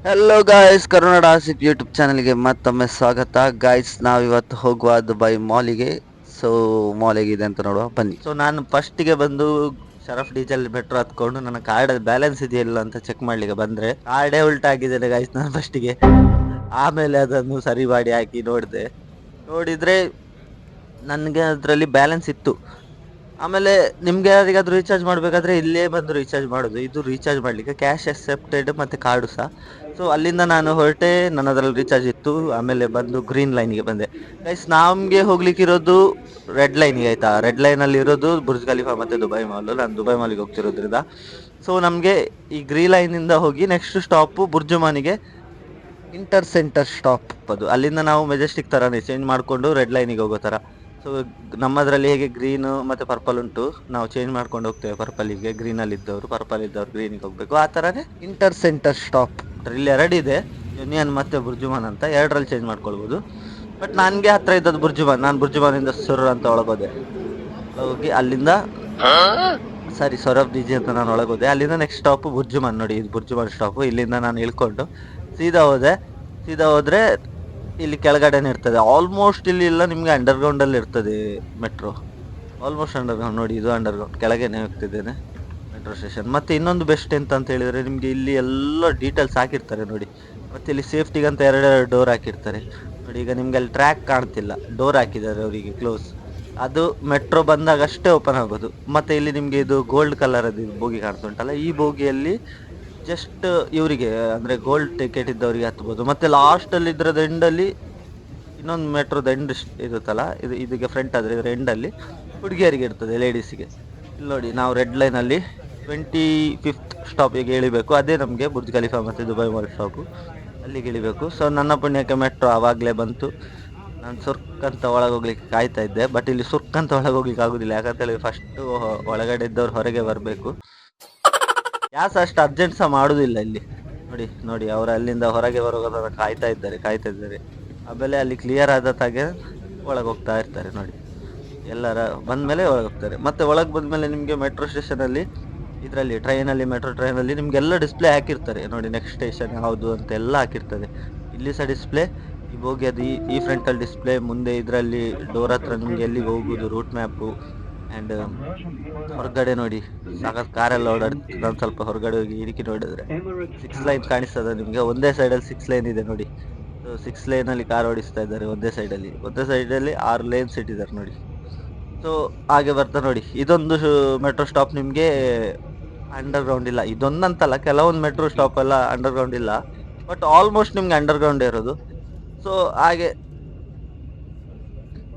Hello guys, ಕರುನಾಡ Asif YouTube ಚಾನಲ್ಗೆ ಮತ್ತೊಮ್ಮೆ ಸ್ವಾಗತ. ಗಾಯ್ಸ್, ನಾವಿವತ್ತು ಹೋಗುವ ದುಬೈ ಮಾಲಿಗೆ. ಸೊ ಮಾಲ್ ಹೇಗಿದೆ ಅಂತ ನೋಡುವ ಬನ್ನಿ. ಸೊ ನಾನು ಫಸ್ಟಿಗೆ ಬಂದು ಶರಫ್ ಡೀಸೆಲ್ ಮೆಟ್ರೋ ಹತ್ಕೊಂಡು ನನ್ನ ಕಾರ್ಡ್ ಬ್ಯಾಲೆನ್ಸ್ ಇದೆಯಲ್ಲ ಅಂತ ಚೆಕ್ ಮಾಡ್ಲಿಕ್ಕೆ ಬಂದ್ರೆ ಕಾರ್ಡೇ ಉಲ್ಟಾಗಿದ್ದೇನೆ ಗಾಯ್ಸ್ ನಾನು ಫಸ್ಟಿಗೆ. ಆಮೇಲೆ ಅದನ್ನು ಸರಿ ಮಾಡಿ ಹಾಕಿ ನೋಡಿದ್ರೆ ನನಗೆ ಅದರಲ್ಲಿ ಬ್ಯಾಲೆನ್ಸ್ ಇತ್ತು. ಆಮೇಲೆ ನಿಮ್ಗೆ ಯಾರಿಗಾದ್ರೂ ರೀಚಾರ್ಜ್ ಮಾಡಬೇಕಾದ್ರೆ ಇಲ್ಲೇ ಬಂದು ರೀಚಾರ್ಜ್ ಮಾಡೋದು. ಇದು ರೀಚಾರ್ಜ್ ಮಾಡಲಿಕ್ಕೆ ಕ್ಯಾಶ್ ಅಕ್ಸೆಪ್ಟೆಡ್ ಮತ್ತು ಕಾರ್ಡು ಸಹ. ಸೊ ಅಲ್ಲಿಂದ ನಾನು ಹೊರಟೆ, ನನ್ನದ್ರಲ್ಲಿ ರೀಚಾರ್ಜ್ ಇತ್ತು. ಆಮೇಲೆ ಬಂದು ಗ್ರೀನ್ ಲೈನ್ಗೆ ಬಂದೆ. ಗೈಸ್, ನಮಗೆ ಹೋಗ್ಲಿಕ್ಕಿರೋದು ರೆಡ್ ಲೈನ್ಗೆ, ಆಯ್ತಾ. ರೆಡ್ ಲೈನಲ್ಲಿ ಇರೋದು ಬುರ್ಜ್ ಖಲೀಫಾ ಮತ್ತು ದುಬೈ ಮಾಲ್. ನಾನು ದುಬೈ ಮಾಲಿಗೆ ಹೋಗ್ತಿರೋದ್ರಿಂದ ಸೊ ನಮಗೆ ಈ ಗ್ರೀನ್ ಲೈನಿಂದ ಹೋಗಿ ನೆಕ್ಸ್ಟ್ ಸ್ಟಾಪು ಬುರ್ಜುಮಾನಿಗೆ ಇಂಟರ್ ಸೆಂಟರ್ ಸ್ಟಾಪ್ ಅದು. ಅಲ್ಲಿಂದ ನಾವು ಮೆಜೆಸ್ಟಿಕ್ ಥರನೇ ಚೇಂಜ್ ಮಾಡಿಕೊಂಡು ರೆಡ್ ಲೈನಿಗೆ ಹೋಗೋ ಥರ. ಸೊ ನಮ್ಮದ್ರಲ್ಲಿ ಹೇಗೆ ಗ್ರೀನ್ ಮತ್ತು ಪರ್ಪಲ್ ಉಂಟು, ನಾವು ಚೇಂಜ್ ಮಾಡ್ಕೊಂಡು ಹೋಗ್ತೇವೆ ಪರ್ಪಲಿಗೆ. ಗ್ರೀನಲ್ಲಿ ಇದ್ದವರು ಪರ್ಪಲ್ ಇದ್ದವರು ಗ್ರೀನಿಗೆ ಹೋಗಬೇಕು. ಆ ಥರನೇ ಇಂಟರ್ ಸೆಂಟರ್ ಸ್ಟಾಪ್ ಇಲ್ಲಿ ಎರಡಿದೆ, ಯೂನಿಯನ್ ಮತ್ತು ಬುರ್ಜುಮಾನ್ ಅಂತ. ಎರಡರಲ್ಲಿ ಚೇಂಜ್ ಮಾಡ್ಕೊಳ್ಬೋದು. ಬಟ್ ನನಗೆ ಹತ್ರ ಇದ್ದದ್ದು ಬುರ್ಜುಮಾನ್. ನಾನು ಬುರ್ಜುಮಾನಿಂದ ಸುರ್ ಅಂತ ಒಳಗೋದೆ. ಹೋಗಿ ಅಲ್ಲಿಂದ ಸೊರಬ್ ಡಿಜಿ ಅಂತ ನಾನು ಒಳಗೋದೆ. ಅಲ್ಲಿಂದ ನೆಕ್ಸ್ಟ್ ಸ್ಟಾಪು ಬುರ್ಜುಮಾನ್. ನೋಡಿ, ಇದು ಬುರ್ಜುಮಾನ್ ಸ್ಟಾಪು. ಇಲ್ಲಿಂದ ನಾನು ಇಳ್ಕೊಂಡು ಸೀದಾ ಹೋದ್ರೆ ಇಲ್ಲಿ ಕೆಳಗಡೆನೆ ಇರ್ತದೆ. ಆಲ್ಮೋಸ್ಟ್ ಇಲ್ಲಿ ಎಲ್ಲ ನಿಮ್ಗೆ ಅಂಡರ್ಗ್ರೌಂಡ್ ಅಲ್ಲಿ ಇರ್ತದೆ ಮೆಟ್ರೋ. Almost underground. ನೋಡಿ, ಇದು ಅಂಡರ್ಗ್ರೌಂಡ್ ಕೆಳಗೇನೆ ಹೋಗ್ತಿದ್ದೇನೆ ಮೆಟ್ರೋ ಸ್ಟೇಷನ್. ಮತ್ತೆ ಇನ್ನೊಂದು ಬೆಸ್ಟ್ ಅಂತ ಹೇಳಿದ್ರೆ, ನಿಮ್ಗೆ ಇಲ್ಲಿ ಎಲ್ಲ ಡೀಟೇಲ್ಸ್ ಹಾಕಿರ್ತಾರೆ ನೋಡಿ. ಮತ್ತೆ ಇಲ್ಲಿ ಸೇಫ್ಟಿಗಂತ ಎರಡೆರಡು ಡೋರ್ ಹಾಕಿರ್ತಾರೆ ನೋಡಿ. ಈಗ ನಿಮ್ಗೆ ಅಲ್ಲಿ ಟ್ರ್ಯಾಕ್ ಕಾಣ್ತಿಲ್ಲ, ಡೋರ್ ಹಾಕಿದ್ದಾರೆ ಅವರಿಗೆ ಕ್ಲೋಸ್. ಅದು ಮೆಟ್ರೋ ಬಂದಾಗ ಅಷ್ಟೇ ಓಪನ್ ಆಗೋದು. ಮತ್ತೆ ಇಲ್ಲಿ ನಿಮ್ಗೆ ಇದು ಗೋಲ್ಡ್ ಕಲರ್ ಅದು ಬೋಗಿ ಕಾಣ್ತುಂಟಲ್ಲ, ಈ ಬೋಗಿಯಲ್ಲಿ ಜಸ್ಟ್ ಇವರಿಗೆ ಅಂದ್ರೆ ಗೋಲ್ಡ್ ಟಿಕೆಟ್ ಇದ್ದವರಿಗೆ ಹತ್ಬೋದು. ಮತ್ತೆ ಲಾಸ್ಟ್ ಅಲ್ಲಿ ಇದ್ರದ ಎಂಡಲ್ಲಿ ಇನ್ನೊಂದು ಮೆಟ್ರೋದ ಎಂಡ್ ಇರುತ್ತಲ್ಲ, ಇದಕ್ಕೆ ಫ್ರಂಟ್ ಆದ್ರೆ ಇದರ ಎಂಡಲ್ಲಿ ಹುಡುಗಿಯರಿಗೆ ಇರ್ತದೆ, ಲೇಡೀಸಿಗೆ. ಇಲ್ಲಿ ನೋಡಿ, ನಾವು ರೆಡ್ ಲೈನಲ್ಲಿ 25th ಸ್ಟಾಪಿಗೆ ಇಳಿಬೇಕು. ಅದೇ ನಮಗೆ ಬುರ್ಜ್ ಖಲೀಫಾ ಮತ್ತು ದುಬೈ ಮಾಲ್ ಸ್ಟಾಪು, ಅಲ್ಲಿಗೆ ಇಳಿಬೇಕು. ಸೊ ನನ್ನ ಪುಣ್ಯಕ್ಕೆ ಮೆಟ್ರೋ ಆವಾಗಲೇ ಬಂತು. ನಾನು ಸುರ್ಕಂತ ಒಳಗೆ ಹೋಗ್ಲಿಕ್ಕೆ ಕಾಯ್ತಾ ಇದ್ದೆ. ಬಟ್ ಇಲ್ಲಿ ಸುರ್ಕಂತ ಒಳಗೆ ಹೋಗ್ಲಿಕ್ಕೆ ಆಗೋದಿಲ್ಲ. ಯಾಕಂತೇಳಿ ಫಸ್ಟು ಒಳಗಡೆ ಇದ್ದವ್ರು ಹೊರಗೆ ಬರಬೇಕು. ಯಾಸ್ ಅಷ್ಟು ಅರ್ಜೆಂಟ್ ಸಹ ಮಾಡುದಿಲ್ಲ ಇಲ್ಲಿ. ನೋಡಿ ಅವರು ಅಲ್ಲಿಂದ ಹೊರಗೆ ಬರೋದನ್ನ ಕಾಯ್ತಾ ಇದ್ದಾರೆ. ಆಮೇಲೆ ಅಲ್ಲಿ ಕ್ಲಿಯರ್ ಆದ ತಾಗೆ ಒಳಗೆ ಹೋಗ್ತಾ ಇರ್ತಾರೆ ನೋಡಿ. ಎಲ್ಲರ ಬಂದ್ಮೇಲೆ ಒಳಗೆ ಹೋಗ್ತಾರೆ. ಮತ್ತೆ ಒಳಗೆ ಬಂದ್ಮೇಲೆ ನಿಮಗೆ ಮೆಟ್ರೋ ಸ್ಟೇಷನಲ್ಲಿ ಇದರಲ್ಲಿ ಮೆಟ್ರೋ ಟ್ರೈನಲ್ಲಿ ನಿಮ್ಗೆಲ್ಲ ಡಿಸ್ಪ್ಲೇ ಹಾಕಿರ್ತಾರೆ ನೋಡಿ. ನೆಕ್ಸ್ಟ್ ಸ್ಟೇಷನ್ ಯಾವುದು ಅಂತ ಎಲ್ಲ ಹಾಕಿರ್ತದೆ. ಇಲ್ಲಿ ಸಹ ಡಿಸ್ಪ್ಲೇ, ಈ ಹೋಗಿ ಅದು ಈ ಫ್ರಂಟಲ್ಲಿ ಡಿಸ್ಪ್ಲೇ. ಮುಂದೆ ಇದರಲ್ಲಿ ಡೋರ್ ಹತ್ರ ನಿಮ್ಗೆ ಎಲ್ಲಿಗೆ ಹೋಗುದು ರೂಟ್ ಮ್ಯಾಪು. ಆ್ಯಂಡ್ ಹೊರಗಡೆ ನೋಡಿ ಸಾಕಷ್ಟು ಕಾರೆಲ್ಲ ಓಡಾಡ್ತಿದೆ. ನಾನು ಸ್ವಲ್ಪ ಹೊರಗಡೆ ಹೋಗಿ ಇರಿಕಿ ನೋಡಿದ್ರೆ 6 ಲೈನ್ ಕಾಣಿಸ್ತದೆ ನಿಮಗೆ. ಒಂದೇ ಸೈಡಲ್ಲಿ 6 ಲೈನ್ ಇದೆ ನೋಡಿ. 6 ಲೈನಲ್ಲಿ ಕಾರ್ ಓಡಿಸ್ತಾ ಇದ್ದಾರೆ ಒಂದೇ ಸೈಡಲ್ಲಿ 6 ಲೇನ್ಸ್ ಇಟ್ಟಿದ್ದಾರೆ ನೋಡಿ. ಸೊ ಹಾಗೆ ಬರ್ತಾ ನೋಡಿ, ಇದೊಂದು ಮೆಟ್ರೋ ಸ್ಟಾಪ್ ನಿಮಗೆ ಅಂಡರ್ಗ್ರೌಂಡ್ ಇಲ್ಲ. ಇದೊಂದಂತಲ್ಲ, ಕೆಲವೊಂದು ಮೆಟ್ರೋ ಸ್ಟಾಪ್ ಎಲ್ಲ ಅಂಡರ್ಗ್ರೌಂಡ್ ಇಲ್ಲ. ಬಟ್ ಆಲ್ಮೋಸ್ಟ್ ನಿಮ್ಗೆ ಅಂಡರ್ಗ್ರೌಂಡ್ ಇರೋದು. ಸೊ ಹಾಗೆ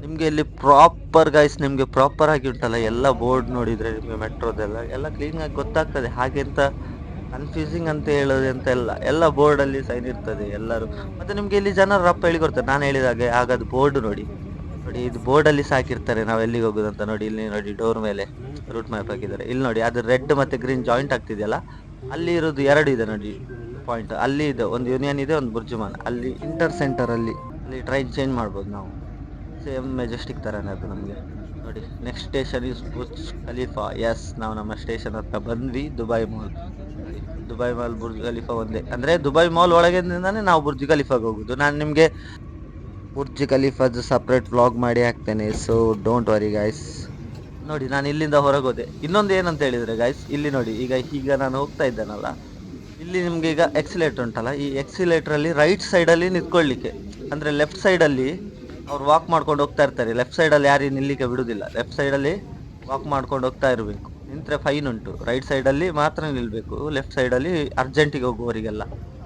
ನಿಮ್ಗೆ ಇಲ್ಲಿ ಪ್ರಾಪರ್ ಗೈಸ್, ನಿಮ್ಗೆ ಪ್ರಾಪರ್ ಆಗಿ ಉಂಟಲ್ಲ ಎಲ್ಲ ಬೋರ್ಡ್ ನೋಡಿದ್ರೆ ನಿಮ್ಗೆ ಮೆಟ್ರೋದೆಲ್ಲ ಎಲ್ಲ ಕ್ಲೀನ್ ಆಗಿ ಗೊತ್ತಾಗ್ತದೆ. ಹಾಗೆಂತ ಕನ್ಫ್ಯೂಸಿಂಗ್ ಅಂತ ಹೇಳೋದು ಅಂತ ಎಲ್ಲ ಬೋರ್ಡ್ ಅಲ್ಲಿ ಸೈನ್ ಇರ್ತದೆ ಎಲ್ಲರೂ. ಮತ್ತೆ ನಿಮ್ಗೆ ಇಲ್ಲಿ ಜನರು ರಪ್ಪ ಹೇಳಿಕೊಡ್ತಾರೆ. ನಾನು ಹೇಳಿದಾಗೆ ಆಗದು ಬೋರ್ಡ್ ನೋಡಿ. ಇದು ಬೋರ್ಡ್ ಅಲ್ಲಿ ಸಾಕಿರ್ತಾರೆ ನಾವು ಎಲ್ಲಿಗೆ ಹೋಗುದಂತ ನೋಡಿ. ಇಲ್ಲಿ ನೋಡಿ, ಡೋರ್ ಮೇಲೆ ರೂಟ್ ಮ್ಯಾಪ್ ಹಾಕಿದ್ದಾರೆ. ಇಲ್ಲಿ ನೋಡಿ, ಅದು ರೆಡ್ ಮತ್ತೆ ಗ್ರೀನ್ ಜಾಯಿಂಟ್ ಆಗ್ತಿದೆಯಲ್ಲ, ಅಲ್ಲಿ ಇರೋದು 2 ಇದೆ ನೋಡಿ ಪಾಯಿಂಟ್. ಅಲ್ಲಿ ಇದೆ ಒಂದು ಯೂನಿಯನ್ ಇದೆ, ಒಂದು ಬುರ್ಜುಮಾನ್. ಅಲ್ಲಿ ಇಂಟರ್ ಸೆಂಟರ್ ಅಲ್ಲಿ ಟ್ರೈನ್ ಚೇಂಜ್ ಮಾಡ್ಬೋದು ನಾವು. ಸೇಮ್ ಮೆಜೆಸ್ಟಿಕ್ ಥರನೇ ಅದು ನಮಗೆ. ನೋಡಿ, next station is Burj Khalifa. Yes, ನಾವು ನಮ್ಮ ಸ್ಟೇಷನ್ ಹತ್ರ ಬಂದ್ವಿ. ದುಬೈ ಮಾಲ್ ನೋಡಿ. ದುಬೈ ಮಾಲ್ ಬುರ್ಜ್ ಖಲೀಫಾ ಒಂದೇ. ಅಂದರೆ ದುಬೈ ಮಾಲ್ ಒಳಗಿಂದಾನೆ ನಾವು ಬುರ್ಜ್ ಖಲೀಫಾಗೆ ಹೋಗೋದು. ನಾನು ನಿಮಗೆ ಬುರ್ಜ್ ಖಲೀಫಾದು ಸಪ್ರೇಟ್ ವ್ಲಾಗ್ ಮಾಡಿ ಹಾಕ್ತೇನೆ. So don't worry guys. ನೋಡಿ, ನಾನು ಇಲ್ಲಿಂದ ಹೊರಗೋದೆ. ಇನ್ನೊಂದು ಏನಂತ ಹೇಳಿದರೆ ಗೈಸ್, ಇಲ್ಲಿ ನೋಡಿ, ಈಗ ನಾನು ಹೋಗ್ತಾ ಇದ್ದೇನಲ್ಲ, ಇಲ್ಲಿ ನಿಮ್ಗೆ ಈಗ ಎಕ್ಸಿಲೇಟರ್ ಉಂಟಲ್ಲ, ಈ ಎಕ್ಸಿಲೇಟ್ರಲ್ಲಿ ರೈಟ್ ಸೈಡಲ್ಲಿ ನಿಂತ್ಕೊಳ್ಳಿಕ್ಕೆ. ಅಂದರೆ ಲೆಫ್ಟ್ ಸೈಡಲ್ಲಿ ಅವ್ರು ವಾಕ್ ಮಾಡ್ಕೊಂಡು ಹೋಗ್ತಾ ಇರ್ತಾರೆ. ಲೆಫ್ಟ್ ಸೈಡಲ್ಲಿ ಯಾರು ನಿಲ್ಲಿಕ್ಕೆ ಬಿಡುವುದಿಲ್ಲ. ಲೆಫ್ಟ್ ಸೈಡಲ್ಲಿ ವಾಕ್ ಮಾಡ್ಕೊಂಡು ಹೋಗ್ತಾ ಇರಬೇಕು. ನಿಂತರೆ ಫೈನ್ ಉಂಟು. ರೈಟ್ ಸೈಡಲ್ಲಿ ಮಾತ್ರ ನಿಲ್ಲಬೇಕು. ಲೆಫ್ಟ್ ಸೈಡಲ್ಲಿ ಅರ್ಜೆಂಟಿಗೆ ಹೋಗುವವರಿಗೆಲ್ಲ,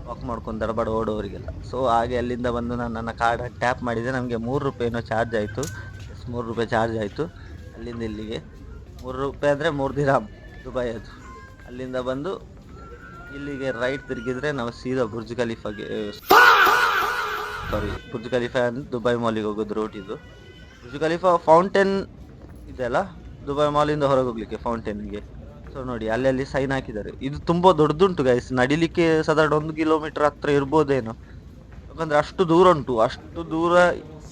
ವಾಕ್ ಮಾಡ್ಕೊಂಡು ದಡಬಡ ಓಡೋವರಿಗೆಲ್ಲ. ಸೊ ಹಾಗೆ ಅಲ್ಲಿಂದ ಬಂದು ನಾನು ನನ್ನ ಕಾರ್ಡ್ ಟ್ಯಾಪ್ ಮಾಡಿದೆ. ನಮಗೆ 3 ರೂಪಾಯಿನೋ ಚಾರ್ಜ್ ಆಯಿತು. 3 ರೂಪಾಯಿ ಚಾರ್ಜ್ ಆಯಿತು ಅಲ್ಲಿಂದ ಇಲ್ಲಿಗೆ. 3 ರೂಪಾಯಿ ಅಂದರೆ 3 ದಿರಾಮ್ ದುಬೈ ಅದು. ಅಲ್ಲಿಂದ ಬಂದು ಇಲ್ಲಿಗೆ ರೈಟ್ ತಿರುಗಿದ್ರೆ ನಾವು ಸೀದಾ ಬುರ್ಜ್ ಖಲೀಫಾಗೆ, ಬುರ್ಜ್ ಖಲೀಫಾ ಅಂದ್ರೆ ದುಬೈ ಮಾಲಿಗೆ ಹೋಗೋದು ರೂಟ್ ಇದು. ಬುರ್ಜ್ ಖಲೀಫಾ ಫೌಂಟೇನ್ ಇದೆಯಲ್ಲ, ದುಬೈ ಮಾಲಿಂದ ಹೊರಗೆ ಹೋಗ್ಲಿಕ್ಕೆ ಫೌಂಟೇನ್ಗೆ. ಸೊ ನೋಡಿ, ಅಲ್ಲಿ ಸೈನ್ ಹಾಕಿದ್ದಾರೆ. ಇದು ತುಂಬಾ ದೊಡ್ಡದುಂಟು ಗೈಸ್. ನಡಿಲಿಕ್ಕೆ ಸಾಧಾರಣ 1 ಕಿಲೋಮೀಟರ್ ಹತ್ರ ಇರ್ಬೋದೇನೋ. ಯಾಕಂದ್ರೆ ಅಷ್ಟು ದೂರ ಉಂಟು. ಅಷ್ಟು ದೂರ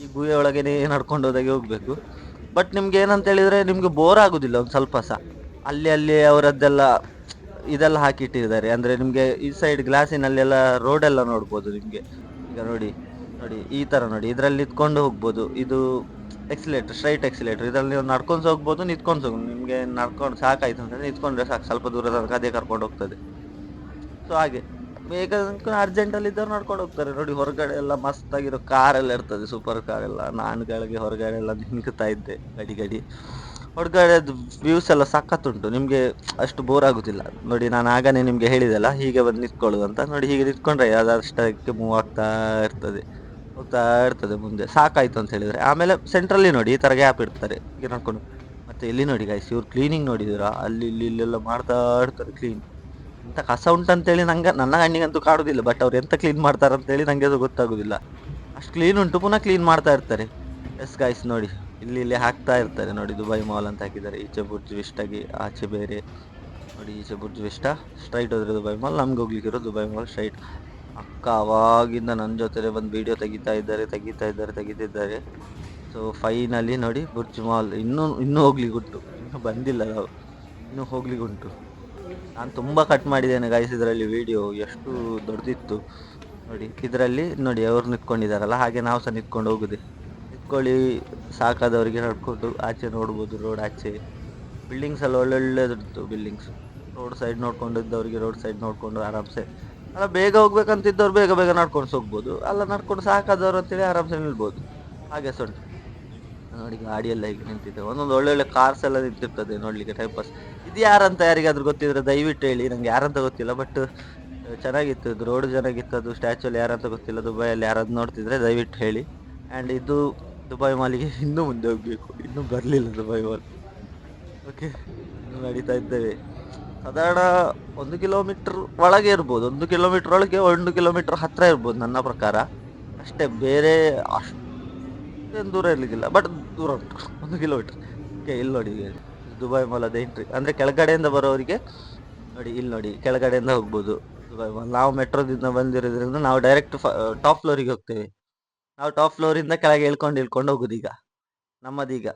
ಈ ಗುಹೆ ಒಳಗೇನೆ ನಡ್ಕೊಂಡು ಹೋದಾಗೆ ಹೋಗ್ಬೇಕು. ಬಟ್ ನಿಮ್ಗೆ ಏನಂತ ಹೇಳಿದ್ರೆ, ನಿಮ್ಗೆ ಬೋರ್ ಆಗುದಿಲ್ಲ ಒಂದು ಸ್ವಲ್ಪ ಸಹ. ಅಲ್ಲಿ ಅವರದ್ದೆಲ್ಲ ಇದೆಲ್ಲ ಹಾಕಿಟ್ಟಿದ್ದಾರೆ, ಅಂದ್ರೆ ನಿಮ್ಗೆ ಈ ಸೈಡ್ ಗ್ಲಾಸಿನಲ್ಲೆಲ್ಲ ರೋಡ್ ಎಲ್ಲ ನೋಡ್ಬೋದು ನಿಮ್ಗೆ. ಈಗ ನೋಡಿ ನೋಡಿ ಈ ತರ ನೋಡಿ, ಇದ್ರಲ್ಲಿ ನಿಂತ್ಕೊಂಡು ಹೋಗ್ಬೋದು. ಇದು ಎಕ್ಸಿಲೇಟರ್, ಸ್ಟ್ರೈಟ್ ಎಕ್ಸಿಲೇಟರ್. ಇದ್ರಲ್ಲಿ ನೀವು ನಡ್ಕೊಂಡು ಹೋಗ್ಬೋದು, ನಿಂತ್ಕೊಂಡು ಹೋಗ್ಬೋದು. ನಿಮ್ಗೆ ನಡ್ಕೊಂಡು ಸಾಕಾಯ್ತು ಅಂತಂದ್ರೆ ನಿಂತ್ಕೊಂಡ್ರೆ ಸಾಕು, ಸ್ವಲ್ಪ ದೂರ ತನಕ ಅದೇ ಕರ್ಕೊಂಡು ಹೋಗ್ತದೆ. ಸೊ ಹಾಗೆ ಬೇಗ ಅರ್ಜೆಂಟ್ ಅಲ್ಲಿ ಇದ್ದವ್ರು ನಡ್ಕೊಂಡು ಹೋಗ್ತಾರೆ. ನೋಡಿ ಹೊರಗಡೆ ಎಲ್ಲ ಮಸ್ತ್ ಆಗಿರೋ ಕಾರ್ ಎಲ್ಲ ಇರ್ತದೆ, ಸೂಪರ್ ಕಾರ್ ಎಲ್ಲ. ನಾನು ಕೆಳಗೆ ಹೊರಗಡೆ ಎಲ್ಲ ನಿಂತ್ತಾ ಇದ್ದೆ ಗಡಿ ಗಡಿ. ಹೊರಗಡೆ ವ್ಯೂಸ್ ಎಲ್ಲ ಸಖತ್ತುಂಟು, ನಿಮ್ಗೆ ಅಷ್ಟು ಬೋರ್ ಆಗುದಿಲ್ಲ. ನೋಡಿ ನಾನು ಆಗನೇ ನಿಮ್ಗೆ ಹೇಳಿದೆಲ್ಲ ಹೀಗೆ ಬಂದು ನಿಂತ್ಕೊಳ್ಳೋದು ಅಂತ. ನೋಡಿ ಹೀಗೆ ನಿಂತ್ಕೊಂಡ್ರೆ ಅದಷ್ಟಕ್ಕೆ ಮೂವ್ ಆಗ್ತಾ ಇರ್ತದೆ, ಹೋಗ್ತಾ ಇರ್ತದೆ ಮುಂದೆ. ಸಾಕಾಯ್ತು ಅಂತ ಹೇಳಿದ್ರೆ ಆಮೇಲೆ ಸೆಂಟ್ರಲ್ಲಿ ನೋಡಿ ಈ ತರ ಗ್ಯಾಪ್ ಇಡ್ತಾರೆ ಹೀಗೆ ನೋಡ್ಕೊಂಡು. ಮತ್ತೆ ಇಲ್ಲಿ ನೋಡಿ ಗೈಸ್, ಇವ್ರು ಕ್ಲೀನಿಂಗ್ ನೋಡಿದಿರಾ, ಅಲ್ಲಿ ಇಲ್ಲಿ ಇಲ್ಲೆಲ್ಲ ಮಾಡ್ತಾ ಇರ್ತಾರೆ ಕ್ಲೀನ್. ಎಂತ ಕಸ ಉಂಟಂತೇಳಿ ನನ್ನ ಕಣ್ಣಿಗಂತೂ ಕಾಡುದಿಲ್ಲ, ಬಟ್ ಅವ್ರು ಎಂತ ಕ್ಲೀನ್ ಮಾಡ್ತಾರಂತೇಳಿ ನಂಗೆ ಅದು ಗೊತ್ತಾಗುದಿಲ್ಲ. ಅಷ್ಟು ಕ್ಲೀನ್ ಉಂಟು, ಪುನಃ ಕ್ಲೀನ್ ಮಾಡ್ತಾ ಇರ್ತಾರೆ. ಎಸ್ ಗೈಸ್ ನೋಡಿ, ಇಲ್ಲಿ ಇಲ್ಲಿ ಹಾಕ್ತಾ ಇರ್ತಾರೆ. ನೋಡಿ ದುಬೈ ಮಾಲ್ ಅಂತ ಹಾಕಿದ್ದಾರೆ, ಈಚೆ ಬುರ್ಜ್ ವಿಸ್ಟಾಗಿ, ಆಚೆ ಬೇರೆ. ನೋಡಿ ಈಚೆ ಬುರ್ಜ್ ವಿಸ್ಟಾ, ಸ್ಟ್ರೈಟ್ ಹೋದ್ರೆ ದುಬೈ ಮಾಲ್, ನಮ್ಗೆ ಹೋಗ್ಲಿಕ್ಕಿರೋ ದುಬೈ ಮಾಲ್ ಸ್ಟ್ರೈಟ್. ಅಕ್ಕ ಅವಾಗಿಂದ ನನ್ನ ಜೊತೆ ಬಂದು ವಿಡಿಯೋ ತೆಗಿತಿದ್ದಾರೆ. ಸೊ ಫೈನಲಿ ನೋಡಿ ಬುರ್ಜ್ ಮಾಲ್ ಇನ್ನೂ ಹೋಗ್ಲಿಕ್ಕುಂಟು, ಇನ್ನೂ ಬಂದಿಲ್ಲ ನಾವು, ಇನ್ನೂ ಹೋಗ್ಲಿಕ್ಕುಂಟು. ನಾನು ತುಂಬ ಕಟ್ ಮಾಡಿದ್ದೇನೆ ಗೈಸ್ ಇದರಲ್ಲಿ ವಿಡಿಯೋ, ಎಷ್ಟು ದೊಡ್ಡದಿತ್ತು ನೋಡಿ. ಇದರಲ್ಲಿ ನೋಡಿ ಅವ್ರು ನಿಂತ್ಕೊಂಡಿದ್ದಾರಲ್ಲ, ಹಾಗೆ ನಾವು ಸಹ ನಿಂತ್ಕೊಂಡು ಹೋಗುದೆ. ನಿಂತ್ಕೊಳ್ಳಿ ಸಾಕಾದವರಿಗೆ ನಡ್ಕೊಂಡು ಆಚೆ ನೋಡ್ಬೋದು, ರೋಡ್ ಆಚೆ ಬಿಲ್ಡಿಂಗ್ಸ್ ಎಲ್ಲ ಒಳ್ಳೊಳ್ಳೆದುಂಟು. ಬಿಲ್ಡಿಂಗ್ಸ್ ರೋಡ್ ಸೈಡ್ ನೋಡ್ಕೊಂಡಿದ್ದವರಿಗೆ ರೋಡ್ ಸೈಡ್ ನೋಡ್ಕೊಂಡು ಆರಾಮ್ಸೆ, ಅಲ್ಲ ಬೇಗ ಹೋಗ್ಬೇಕಂತಿದ್ದವ್ರು ಬೇಗ ಬೇಗ ನಡ್ಕೊಂಡು ಹೋಗ್ಬೋದು, ಅಲ್ಲ ನಡ್ಕೊಂಡು ಸಾಕಾದವ್ರು ಅಂತೇಳಿ ಆರಾಮ್ಸೆ ನಿಲ್ಬೋದು. ಹಾಗೆ ಸಹ ಉಂಟು ನೋಡಿ. ಗಾಡಿಯೆಲ್ಲ ಹೀಗೆ ನಿಂತಿದೆ, ಒಂದೊಂದು ಒಳ್ಳೊಳ್ಳೆ ಕಾರ್ಸ್ ಎಲ್ಲ ನಿಂತಿರ್ತದೆ ನೋಡ್ಲಿಕ್ಕೆ ಟೈಮ್ ಪಾಸ್. ಇದು ಯಾರಂತ ಯಾರಿಗಾದ್ರೂ ಗೊತ್ತಿದ್ರೆ ದಯವಿಟ್ಟು ಹೇಳಿ, ನಂಗೆ ಯಾರಂತ ಗೊತ್ತಿಲ್ಲ, ಬಟ್ ಚೆನ್ನಾಗಿತ್ತು ಇದು, ರೋಡ್ ಚೆನ್ನಾಗಿತ್ತು. ಅದು ಸ್ಟ್ಯಾಚು ಅಲ್ಲಿ ಯಾರಂತ ಗೊತ್ತಿಲ್ಲ, ದುಬೈಯಲ್ಲಿ ಯಾರಾದ್ರು ನೋಡ್ತಿದ್ರೆ ದಯವಿಟ್ಟು ಹೇಳಿ. ಆ್ಯಂಡ್ ಇದು ದುಬೈ ಮಾಲಿಗೆ ಇನ್ನೂ ಮುಂದೆ ಹೋಗ್ಬೇಕು, ಇನ್ನೂ ಬರಲಿಲ್ಲ ದುಬೈ ಮಾಲ್. ಓಕೆ, ಇನ್ನು ನಡೀತಾ ಇದ್ದೇವೆ. ಸಾಧಾರಣ 1 ಕಿಲೋಮೀಟರ್ ಒಳಗೆ ಇರ್ಬೋದು, 1 ಕಿಲೋಮೀಟರ್ ಒಳಗೆ 1 ಕಿಲೋಮೀಟರ್ ಹತ್ರ ಇರ್ಬೋದು ನನ್ನ ಪ್ರಕಾರ ಅಷ್ಟೇ. ಬೇರೆ ಅಷ್ಟೇನು ದೂರ ಇರ್ಲಿಕ್ಕಿಲ್ಲ, ಬಟ್ ದೂರ ಉಂಟು 1 ಕಿಲೋಮೀಟರ್. ಓಕೆ, ಇಲ್ಲಿ ನೋಡಿ ದುಬೈ ಮಾಲ್ ಅದೇ ಎಂಟ್ರಿ. ಅಂದರೆ ಕೆಳಗಡೆಯಿಂದ ಬರೋರಿಗೆ ನೋಡಿ, ಇಲ್ಲಿ ನೋಡಿ ಕೆಳಗಡೆಯಿಂದ ಹೋಗ್ಬೋದು ದುಬೈ ಮಾಲ್. ನಾವು ಮೆಟ್ರೋದಿಂದ ಬಂದಿರೋದ್ರಿಂದ ನಾವು ಡೈರೆಕ್ಟ್ ಟಾಪ್ ಫ್ಲೋರಿಗೆ ಹೋಗ್ತೇವೆ. ನಾವು ಟಾಪ್ ಫ್ಲೋರಿಂದ ಕೆಳಗೆ ಇಳ್ಕೊಂಡು ಹೋಗುದು. ಈಗ ನಮ್ಮದೀಗ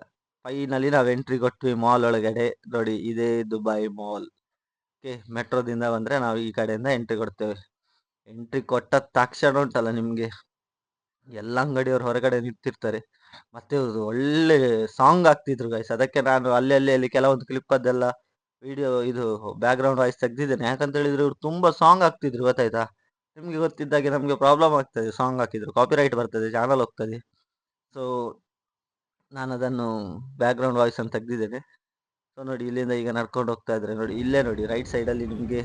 ಫೈನಲಿ ನಾವು ಎಂಟ್ರಿ ಕೊಟ್ವಿ ಮಾಲ್ ಒಳಗಡೆ. ನೋಡಿ ಇದೇ ದುಬೈ ಮಾಲ್. ಓಕೆ, ಮೆಟ್ರೋದಿಂದ ಬಂದ್ರೆ ನಾವು ಈ ಕಡೆಯಿಂದ ಎಂಟ್ರಿ ಕೊಡ್ತೇವೆ. ಎಂಟ್ರಿ ಕೊಟ್ಟ ತಕ್ಷಣ ಉಂಟಲ್ಲ ನಿಮ್ಗೆ ಎಲ್ಲ ಅಂಗಡಿಯವರು ಹೊರಗಡೆ ನಿಂತಿರ್ತಾರೆ. ಮತ್ತೆ ಒಳ್ಳೆ ಸಾಂಗ್ ಆಗ್ತಿದ್ರು ಗೈಸ್, ಅದಕ್ಕೆ ನಾನು ಅಲ್ಲಿ ಕೆಲವೊಂದು ಕ್ಲಿಪ್ ಅದೆಲ್ಲ ವಿಡಿಯೋ ಇದು ಬ್ಯಾಕ್ ಗ್ರೌಂಡ್ ವಾಯ್ಸ್ ತೆಗ್ದಿದ್ದೇನೆ. ಯಾಕಂತ ಹೇಳಿದ್ರೆ ಇವ್ರು ತುಂಬಾ ಸಾಂಗ್ ಆಗ್ತಿದ್ರು, ಗೊತ್ತಾಯ್ತಾ. ನಿಮ್ಗೆ ಗೊತ್ತಿದ್ದಾಗೆ ನಮ್ಗೆ ಪ್ರಾಬ್ಲಮ್ ಆಗ್ತದೆ, ಸಾಂಗ್ ಹಾಕಿದ್ರು ಕಾಪಿರೈಟ್ ಬರ್ತದೆ, ಚಾನಲ್ ಹೋಗ್ತದೆ. ಸೊ ನಾನು ಅದನ್ನು ಬ್ಯಾಕ್ ಗ್ರೌಂಡ್ ವಾಯ್ಸ್ ಅಂತ ತೆಗ್ದಿದ್ದೇನೆ. ಸೊ ನೋಡಿ ಇಲ್ಲಿಂದ ಈಗ ನಡ್ಕೊಂಡು ಹೋಗ್ತಾ ಇದ್ರೆ ನೋಡಿ, ಇಲ್ಲೇ ನೋಡಿ ರೈಟ್ ಸೈಡ್ ಅಲ್ಲಿ ನಿಮ್ಗೆ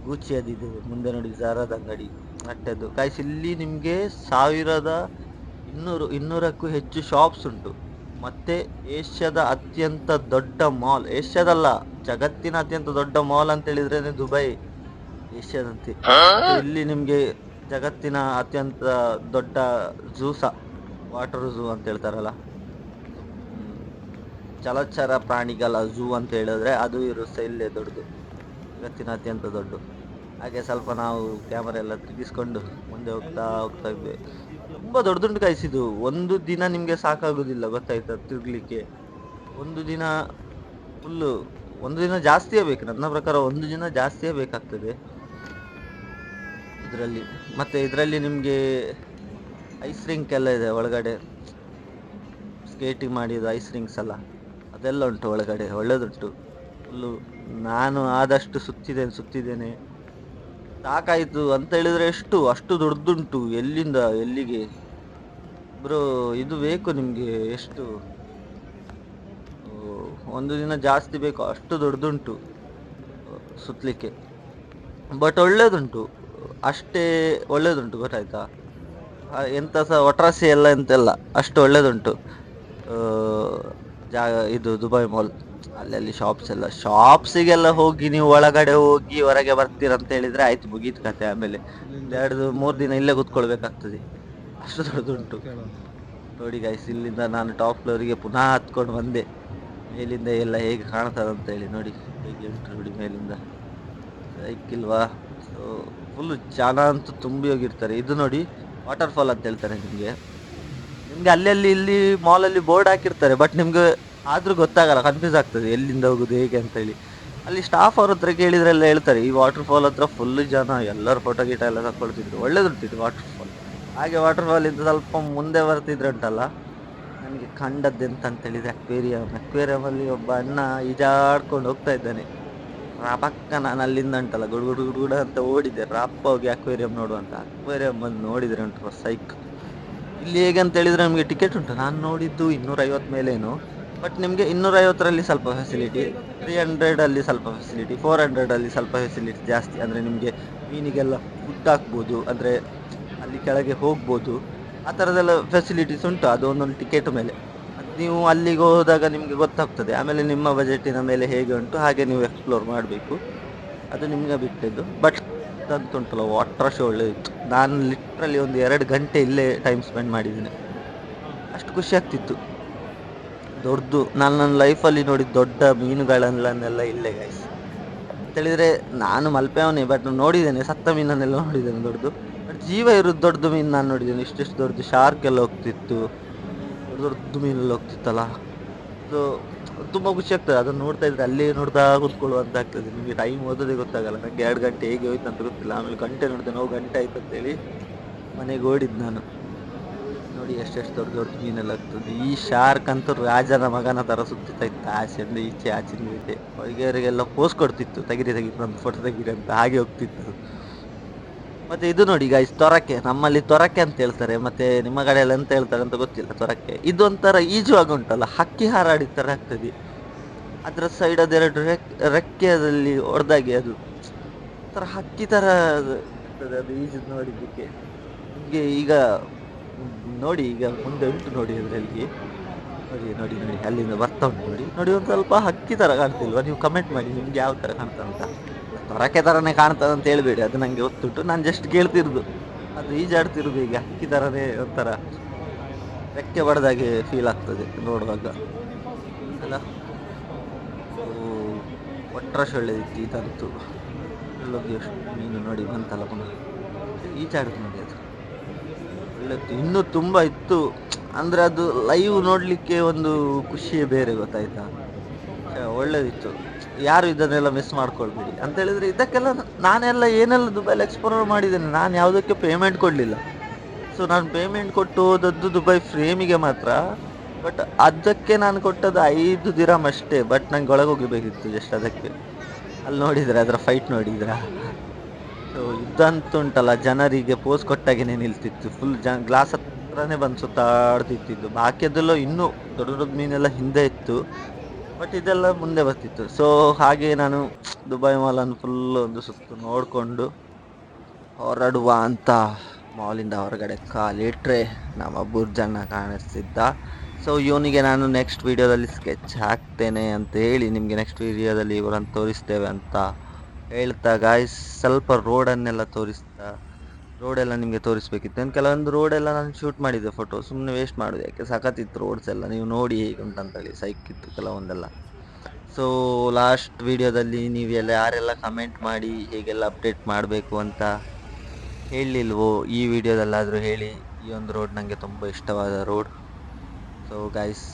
ಗೂಚಿ ಅದಿದೆ, ಮುಂದೆ ನೋಡಿ ಜಾರದ ಅಂಗಡಿ ಅಟ್ಟದ್ದು ಕಾಯ್ಸ್. ಇಲ್ಲಿ ನಿಮ್ಗೆ 1200ಕ್ಕೂ ಹೆಚ್ಚು ಶಾಪ್ಸ್ ಉಂಟು. ಮತ್ತೆ ಏಷ್ಯಾದ ಅತ್ಯಂತ ದೊಡ್ಡ ಮಾಲ್, ಏಷ್ಯಾದಲ್ಲ ಜಗತ್ತಿನ ಅತ್ಯಂತ ದೊಡ್ಡ ಮಾಲ್ ಅಂತ ಹೇಳಿದ್ರೆ ದುಬೈ ಏಷ್ಯಾದಂತೆ. ಇಲ್ಲಿ ನಿಮ್ಗೆ ಜಗತ್ತಿನ ಅತ್ಯಂತ ದೊಡ್ಡ ಝೂ ಸಹ, ವಾಟರ್ ಝೂ ಅಂತ ಹೇಳ್ತಾರಲ್ಲ, ಜಲಚರ ಪ್ರಾಣಿಗಳ ಝೂ ಅಂತ ಹೇಳಿದ್ರೆ ಅದು ಇರುತ್ತೆ ಇಲ್ಲೇ ದೊಡ್ಡದು, ಜಗತ್ತಿನ ಅತ್ಯಂತ ದೊಡ್ಡ. ಹಾಗೆ ಸ್ವಲ್ಪ ನಾವು ಕ್ಯಾಮರಾ ಎಲ್ಲ ತಿರುಗಿಸ್ಕೊಂಡು ಮುಂದೆ ಹೋಗ್ತಾ ಇದ್ವಿ. ತುಂಬಾ ದೊಡ್ಡದುಂಟು ಕಾಯಿಸಿದ್ದು, ಒಂದು ದಿನ ನಿಮ್ಗೆ ಸಾಕಾಗುದಿಲ್ಲ, ಗೊತ್ತಾಯ್ತಾ ತಿರ್ಗ್ಲಿಕ್ಕೆ. ಒಂದು ದಿನ ಫುಲ್ಲು, ಒಂದು ದಿನ ಜಾಸ್ತಿಯೇ ಬೇಕು ನನ್ನ ಪ್ರಕಾರ, ಒಂದು ದಿನ ಜಾಸ್ತಿಯೇ ಬೇಕಾಗ್ತದೆ ಇದರಲ್ಲಿ. ಮತ್ತೆ ಇದರಲ್ಲಿ ನಿಮ್ಗೆ ಐಸ್ ರಿಂಕ್ ಎಲ್ಲ ಇದೆ ಒಳಗಡೆ, ಸ್ಕೇಟಿಂಗ್ ಮಾಡಿದ ಐಸ್ ರಿಂಕ್ಸ್ ಎಲ್ಲ ಅದೆಲ್ಲ ಉಂಟು ಒಳಗಡೆ, ಒಳ್ಳೇದುಂಟು ಫುಲ್ಲು. ನಾನು ಆದಷ್ಟು ಸುತ್ತಿದ್ದೇನೆ, ಸಾಕಾಯ್ತು ಅಂತ ಹೇಳಿದ್ರೆ ಅಷ್ಟು ದೊಡ್ಡದುಂಟು, ಎಲ್ಲಿಂದ ಎಲ್ಲಿಗೆ ಬ್ರೋ. ಇದು ಬೇಕು ನಿಮ್ಗೆ ಎಷ್ಟು, ಒಂದು ದಿನ ಜಾಸ್ತಿ ಬೇಕು, ಅಷ್ಟು ದೊಡ್ಡದುಂಟು ಸುತ್ತಲಿಕ್ಕೆ. ಬಟ್ ಒಳ್ಳೇದುಂಟು, ಅಷ್ಟೇ ಒಳ್ಳೇದುಂಟು, ಗೊತ್ತಾಯ್ತಾ. ಎಂತ ಸಹ ಒಟ್ರಾಸಿ ಎಲ್ಲ ಎಂತೆಲ್ಲ ಅಷ್ಟು ಒಳ್ಳೇದುಂಟು ಜಾಗ ಇದು ದುಬೈ ಮಾಲ್. ಅಲ್ಲಿ ಶಾಪ್ಸಿಗೆಲ್ಲ ಹೋಗಿ ನೀವು ಒಳಗಡೆ ಹೋಗಿ ಹೊರಗೆ ಬರ್ತೀರಂತ ಹೇಳಿದ್ರೆ ಆಯ್ತು, ಮುಗೀತು ಕತೆ. ಆಮೇಲೆ 2-3 ದಿನ ಇಲ್ಲೇ ಕೂತ್ಕೊಳ್ಬೇಕಾಗ್ತದೆ, ಅಷ್ಟು ದೊಡ್ಡದುಂಟು ನೋಡಿ ಗೈಸ್. ಇಲ್ಲಿಂದ ನಾನು ಟಾಪ್ ಫ್ಲೋರಿಗೆ ಪುನಃ ಹತ್ಕೊಂಡು ಬಂದೆ, ಮೇಲಿಂದ ಎಲ್ಲ ಹೇಗೆ ಕಾಣ್ತದಂತ ಹೇಳಿ. ನೋಡಿ ಹೇಗೆ ಉಂಟು ನೋಡಿ ಮೇಲಿಂದ, ಸೈಕಿಲ್ವಾ. ಸೊ ಫುಲ್ ಜನ ಅಂತೂ ತುಂಬಿ ಹೋಗಿರ್ತಾರೆ. ಇದು ನೋಡಿ ವಾಟರ್ ಫಾಲ್ ಅಂತ ಹೇಳ್ತಾರೆ ನಿಮ್ಗೆ ಅಲ್ಲಿ ಇಲ್ಲಿ ಮಾಲಲ್ಲಿ ಬೋರ್ಡ್ ಹಾಕಿರ್ತಾರೆ, ಬಟ್ ನಿಮ್ಗೆ ಆದ್ರೂ ಗೊತ್ತಾಗಲ್ಲ, ಕನ್ಫ್ಯೂಸ್ ಆಗ್ತದೆ ಎಲ್ಲಿಂದ ಹೋಗುದು ಹೇಗೆ ಅಂತ ಹೇಳಿ. ಅಲ್ಲಿ ಸ್ಟಾಫ್ ಅವ್ರ ಹತ್ರ ಕೇಳಿದ್ರೆಲ್ಲ ಹೇಳ್ತಾರೆ ಈ ವಾಟರ್ ಫಾಲ್ ಹತ್ರ ಫುಲ್ ಜನ, ಎಲ್ಲರೂ ಫೋಟೋ ಗೀಟ ಎಲ್ಲ ತಗೊಳ್ತಿದ್ರು, ಒಳ್ಳೇದಿರ್ತಿತ್ತು ವಾಟರ್ ಫಾಲ್. ಹಾಗೆ ವಾಟರ್ ಫಾಲ್ ಇಂದ ಸ್ವಲ್ಪ ಮುಂದೆ ಬರ್ತಿದ್ರಂಟಲ್ಲ, ನನಗೆ ಕಂಡದ್ದೆಂತ ಅಂತ ಹೇಳಿದ್ರೆ ಅಕ್ವೇರಿಯಂ ಅಲ್ಲಿ ಒಬ್ಬ ಅಣ್ಣ ಈಜಾಡ್ಕೊಂಡು ಹೋಗ್ತಾ ಇದ್ದಾನೆ. ಪಕ್ಕ ನಾನು ಅಲ್ಲಿಂದ ಉಂಟಲ್ಲ ಗುಡು ಗುಡು ಗುಡು ಗುಡ ಅಂತ ಓಡಿದೆ, ರಪ್ಪ ಹೋಗಿ ಅಕ್ವೇರಿಯಂ ನೋಡುವಂತ. ಅಕ್ವೇರಿಯಂ ಬಂದು ನೋಡಿದ್ರೆ ಉಂಟು ಸೈಕ್. ಇಲ್ಲಿ ಹೇಗೆ ಅಂತ ಹೇಳಿದ್ರೆ ನಮಗೆ ಟಿಕೆಟ್ ಉಂಟು, ನಾನು ನೋಡಿದ್ದು 250 ಮೇಲೇನು. ಬಟ್ ನಿಮಗೆ 250ರಲ್ಲಿ ಸ್ವಲ್ಪ ಫೆಸಿಲಿಟಿ, 300 ಸ್ವಲ್ಪ ಫೆಸಿಲಿಟಿ, 400 ಸ್ವಲ್ಪ ಫೆಸಿಲಿಟಿ ಜಾಸ್ತಿ. ಅಂದರೆ ನಿಮಗೆ ಮೀನಿಗೆಲ್ಲ ಫುಡ್ ಹಾಕ್ಬೋದು, ಅಂದರೆ ಅಲ್ಲಿ ಕೆಳಗೆ ಹೋಗ್ಬೋದು, ಆ ಥರದ್ದೆಲ್ಲ ಫೆಸಿಲಿಟೀಸ್ ಉಂಟು. ಅದು ಒಂದೊಂದು ಟಿಕೆಟ್ ಮೇಲೆ. ಅದು ನೀವು ಅಲ್ಲಿಗೆ ಹೋದಾಗ ನಿಮಗೆ ಗೊತ್ತಾಗ್ತದೆ. ಆಮೇಲೆ ನಿಮ್ಮ ಬಜೆಟಿನ ಮೇಲೆ ಹೇಗೆ ಉಂಟು ಹಾಗೆ ನೀವು ಎಕ್ಸ್ಪ್ಲೋರ್ ಮಾಡಬೇಕು, ಅದು ನಿಮಗೆ ಬಿಟ್ಟಿದ್ದು. ಬಟ್ ಅಂತುಂಟಲ್ಲ ವಾಟರ್ ಶೋ ಒಳ್ಳೆದಿತ್ತು. ನಾನು ಲಿಟ್ರಲಿ ಒಂದು 2 ಗಂಟೆ ಇಲ್ಲೇ ಟೈಮ್ ಸ್ಪೆಂಡ್ ಮಾಡಿದ್ದೀನಿ, ಅಷ್ಟು ಖುಷಿ ಆಗ್ತಿತ್ತು. ದೊಡ್ಡದು ನಾನು ನನ್ನ ಲೈಫಲ್ಲಿ ನೋಡಿದ ದೊಡ್ಡ ಮೀನುಗಳನ್ನೆಲ್ಲ ಇಲ್ಲೇ ಗೈಸ್. ಅಂತೇಳಿದರೆ ನಾನು ಮಲ್ಪೆಯವನೇ, ಬಟ್ ನೋಡಿದ್ದೇನೆ ಸತ್ತ ಮೀನನ್ನೆಲ್ಲ ನೋಡಿದ್ದೇನೆ ದೊಡ್ಡದು. ಬಟ್ ಜೀವ ಇರೋದು ದೊಡ್ಡದು ಮೀನು ನಾನು ನೋಡಿದ್ದೇನೆ. ಇಷ್ಟಿಷ್ಟು ದೊಡ್ಡದು ಶಾರ್ಕ್ ಎಲ್ಲ ಹೋಗ್ತಿತ್ತು, ದೊಡ್ಡ ಮೀನೆಲ್ಲ ಹೋಗ್ತಿತ್ತಲ್ಲ. ಸೊ ತುಂಬ ಖುಷಿ ಆಗ್ತದೆ ಅದನ್ನು ನೋಡ್ತಾ ಇದ್ರೆ. ಅಲ್ಲೇ ನೋಡ್ತಾ ಕೂತ್ಕೊಳ್ಳುವಂತ ಆಗ್ತದೆ. ನಿಮಗೆ ಟೈಮ್ ಓದೋದೇ ಗೊತ್ತಾಗಲ್ಲ. ನನಗೆ 2 ಗಂಟೆ ಹೇಗೆ ಹೋಯ್ತು ಅಂತ ಗೊತ್ತಿಲ್ಲ. ಆಮೇಲೆ ಗಂಟೆ ನೋಡಿದೆ, ನಾವು ಗಂಟೆ ಆಯ್ತು ಅಂತೇಳಿ ಮನೆಗೆ ಓಡಿದ್ದು ನಾನು. ನೋಡಿ ಎಷ್ಟೆಷ್ಟು ದೊಡ್ಡ ದೊಡ್ಡ ಮೀನೆಲ್ಲ ಆಗ್ತದೆ. ಈ ಶಾರ್ಕ್ ಅಂತೂ ರಾಜನ ಮಗನ ಥರ ಸುತ್ತಾ ಇತ್ತು, ಆಚೆಯಿಂದ ಈಚೆ ಆಚೆಯಿಂದ ಈಚೆ. ಹೊರಗೆಯವರಿಗೆಲ್ಲ ಪೋಸ್ ಕೊಡ್ತಿತ್ತು, ತೆಗಿರಿ ಒಂದು ಫೋಟೋ ತೆಗಿರಿ ಅಂತ, ಹಾಗೆ ಹೋಗ್ತಿತ್ತು. ಮತ್ತೆ ಇದು ನೋಡಿ ಗೈಸ್, ತೊರಕೆ. ನಮ್ಮಲ್ಲಿ ತೊರಕೆ ಅಂತ ಹೇಳ್ತಾರೆ, ಮತ್ತೆ ನಿಮ್ಮ ಕಡೆ ಎಲ್ಲ ಎಂತ ಹೇಳ್ತಾರೆ ಅಂತ ಗೊತ್ತಿಲ್ಲ. ತೊರಕೆ ಇದು ಒಂಥರ ಈಜುವಾಗ ಉಂಟಲ್ಲ, ಹಕ್ಕಿ ಹಾರಾಡಿದ ಥರ ಆಗ್ತದೆ. ಅದರ ಸೈಡ್ ಅದೆರಡು ರೆಕ್ಕೆಯಲ್ಲಿ ಹೊಡೆದಾಗೆ ಅದು ಒಂಥರ ಹಕ್ಕಿ ಥರ ಆಗ್ತದೆ ಅದು ಈಜು ನೋಡಿದ್ದಕ್ಕೆ. ನಿಮಗೆ ಈಗ ನೋಡಿ, ಈಗ ಮುಂದೆ ಉಂಟು ನೋಡಿ ಅದರಲ್ಲಿ, ನೋಡಿ ನೋಡಿ ನೋಡಿ ಅಲ್ಲಿಂದ ಬರ್ತಾ ಉಂಟು ನೋಡಿ. ನೋಡಿ ಒಂದು ಸ್ವಲ್ಪ ಹಕ್ಕಿ ಥರ ಕಾಣ್ತಿಲ್ವಾ? ನೀವು ಕಮೆಂಟ್ ಮಾಡಿ ನಿಮ್ಗೆ ಯಾವ ಥರ ಕಾಣ್ತಂತ. ತೊರಕೆ ಥರನೇ ಕಾಣ್ತದೆ ಅಂತ ಹೇಳ್ಬೇಡಿ, ಅದು ನನಗೆ ಗೊತ್ತುಂಟು. ನಾನು ಜಸ್ಟ್ ಕೇಳ್ತಿರೋದು, ಅದು ಈಜಾಡ್ತಿರೋದು ಈಗ ಹಕ್ಕಿ ಥರನೇ ಒಂಥರ ರೆಕ್ಕೆ ಬಡ್ದಾಗೆ ಫೀಲ್ ಆಗ್ತದೆ ನೋಡುವಾಗ ಅಲ್ಲ. ಒಟ್ರಾಶ್ ಒಳ್ಳೆದಿತ್ತು ಇದಂತೂ. ಅಲ್ಲೋಗಿ ಎಷ್ಟು ಮೀನು ನೋಡಿ ಬಂತಲ್ಲ ಪುನಃ, ಈಜಾಡುದು ನೋಡಿ ಅದು ಒಳ್ಳೆತ್ತು. ಇನ್ನೂ ತುಂಬ ಇತ್ತು. ಅಂದರೆ ಅದು ಲೈವ್ ನೋಡಲಿಕ್ಕೆ ಒಂದು ಖುಷಿಯೇ ಬೇರೆ, ಗೊತ್ತಾಯ್ತಾ? ಒಳ್ಳೇದಿತ್ತು. ಯಾರು ಇದನ್ನೆಲ್ಲ ಮಿಸ್ ಮಾಡ್ಕೊಳ್ಬೇಡಿ ಅಂತ ಹೇಳಿದ್ರೆ. ಇದಕ್ಕೆಲ್ಲ ನಾನೆಲ್ಲ ಏನೆಲ್ಲ ದುಬೈಲಿ ಎಕ್ಸ್ಪ್ಲೋರ್ ಮಾಡಿದ್ದೇನೆ, ನಾನು ಯಾವುದಕ್ಕೆ ಪೇಮೆಂಟ್ ಕೊಡಲಿಲ್ಲ. ಸೊ ನಾನು ಪೇಮೆಂಟ್ ಕೊಟ್ಟು ಹೋದದ್ದು ದುಬೈ ಫ್ರೇಮಿಗೆ ಮಾತ್ರ. ಬಟ್ ಅದಕ್ಕೆ ನಾನು ಕೊಟ್ಟದ್ದು 5 ದಿರಮ್ ಅಷ್ಟೇ. ಬಟ್ ನಂಗೆ ಒಳಗೆ ಹೋಗಬೇಕಿತ್ತು ಜಸ್ಟ್ ಅದಕ್ಕೆ. ಅಲ್ಲಿ ನೋಡಿದ್ರೆ ಅದರ ಫೈಟ್ ನೋಡಿದ್ರ. ಸೊ ಇದಂತೂ ಉಂಟಲ್ಲ, ಜನರಿಗೆ ಪೋಸ್ ಕೊಟ್ಟಾಗೇನೆ ನಿಲ್ತಿತ್ತು. ಫುಲ್ ಗ್ಲಾಸ್ ಹತ್ರನೇ ಬಂದು ಸುತ್ತಾಡ್ತಿತ್ತು. ಬಾಕಿಯದೆಲ್ಲ ಇನ್ನೂ ದೊಡ್ಡ ದೊಡ್ಡ ಮೀನೆಲ್ಲ ಹಿಂದೆ ಇತ್ತು, ಬಟ್ ಇದೆಲ್ಲ ಮುಂದೆ ಬರ್ತಿತ್ತು. ಸೊ ಹಾಗೆ ನಾನು ದುಬೈ ಮಾಲನ್ನು ಫುಲ್ ಒಂದು ಸುತ್ತು ನೋಡಿಕೊಂಡು ಹೊರಡುವ ಅಂತ ಮಾಲಿಂದ ಹೊರಗಡೆ ಕಾಲಿಟ್ರೆ ನಮ್ಮ ಬುರ್ಜಣ್ಣ ಕಾಣಿಸ್ತಿದ್ದ. ಸೊ ಇವನಿಗೆ ನಾನು ನೆಕ್ಸ್ಟ್ ವೀಡಿಯೋದಲ್ಲಿ ಸ್ಕೆಚ್ ಹಾಕ್ತೇನೆ ಅಂತ ಹೇಳಿ ನಿಮಗೆ ನೆಕ್ಸ್ಟ್ ವೀಡಿಯೋದಲ್ಲಿ ಇವರನ್ನು ತೋರಿಸ್ತೇವೆ ಅಂತ ಹೇಳ್ತಾ ಗಾಯ್ಸ್, ಸ್ವಲ್ಪ ರೋಡನ್ನೆಲ್ಲ ತೋರಿಸ್ತಾ, ರೋಡೆಲ್ಲ ನಿಮಗೆ ತೋರಿಸ್ಬೇಕಿತ್ತು. ಇನ್ನು ಕೆಲವೊಂದು ರೋಡೆಲ್ಲ ನಾನು ಶೂಟ್ ಮಾಡಿದ್ದೆ ಫೋಟೋ, ಸುಮ್ಮನೆ ವೇಸ್ಟ್ ಮಾಡೋದು ಯಾಕೆ, ಸಖತ್ತಿತ್ತು ರೋಡ್ಸ್ ಎಲ್ಲ. ನೀವು ನೋಡಿ ಹೇಗೆ ಉಂಟಂತೇಳಿ, ಸೈಕಿತ್ತು ಕೆಲವೊಂದೆಲ್ಲ. ಸೊ ಲಾಸ್ಟ್ ವೀಡಿಯೋದಲ್ಲಿ ನೀವು ಯಾರೆಲ್ಲ ಕಮೆಂಟ್ ಮಾಡಿ ಹೇಗೆಲ್ಲ ಅಪ್ಡೇಟ್ ಮಾಡಬೇಕು ಅಂತ ಹೇಳಲಿಲ್ವೋ, ಈ ವಿಡಿಯೋದಲ್ಲಾದರೂ ಹೇಳಿ. ಈ ಒಂದು ರೋಡ್ ನನಗೆ ತುಂಬ ಇಷ್ಟವಾದ ರೋಡ್. ಸೊ ಗೈಸ್,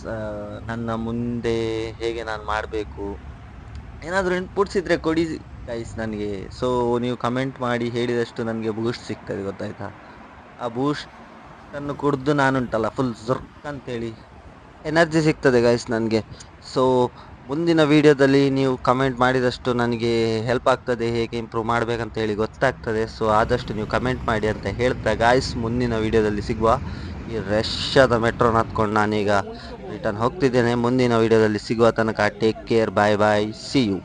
ನನ್ನ ಮುಂದೆ ಹೇಗೆ ನಾನು ಮಾಡಬೇಕು, ಏನಾದರೂ ಇನ್ಪುಟ್ಸ್ ಇದ್ದರೆ ಕೊಡಿ ಗೈಸ್ ನನಗೆ. ಸೊ ನೀವು ಕಮೆಂಟ್ ಮಾಡಿ ಹೇಳಿದಷ್ಟು ನನಗೆ ಬೂಸ್ಟ್ ಸಿಗ್ತದೆ, ಗೊತ್ತಾಯ್ತಾ? ಆ ಬೂಸ್ಟನ್ನು ಕುಡಿದು ನಾನುಂಟಲ್ಲ ಫುಲ್ ಜುರ್ಕ್ ಅಂತೇಳಿ ಎನರ್ಜಿ ಸಿಗ್ತದೆ ಗೈಸ್ ನನಗೆ. ಸೊ ಮುಂದಿನ ವೀಡಿಯೋದಲ್ಲಿ ನೀವು ಕಮೆಂಟ್ ಮಾಡಿದಷ್ಟು ನನಗೆ ಹೆಲ್ಪ್ ಆಗ್ತದೆ, ಹೇಗೆ ಇಂಪ್ರೂವ್ ಮಾಡಬೇಕಂತ ಹೇಳಿ ಗೊತ್ತಾಗ್ತದೆ. ಸೊ ಆದಷ್ಟು ನೀವು ಕಮೆಂಟ್ ಮಾಡಿ ಅಂತ ಹೇಳ್ತಾ ಗಾಯ್ಸ್, ಮುಂದಿನ ವೀಡಿಯೋದಲ್ಲಿ ಸಿಗುವ. ಈ ರಷ್ಯಾದ ಮೆಟ್ರೋನ ಹತ್ಕೊಂಡು ನಾನೀಗ ರಿಟರ್ನ್ ಹೋಗ್ತಿದ್ದೇನೆ. ಮುಂದಿನ ವೀಡಿಯೋದಲ್ಲಿ ಸಿಗುವ ತನಕ take care, bye bye, see you.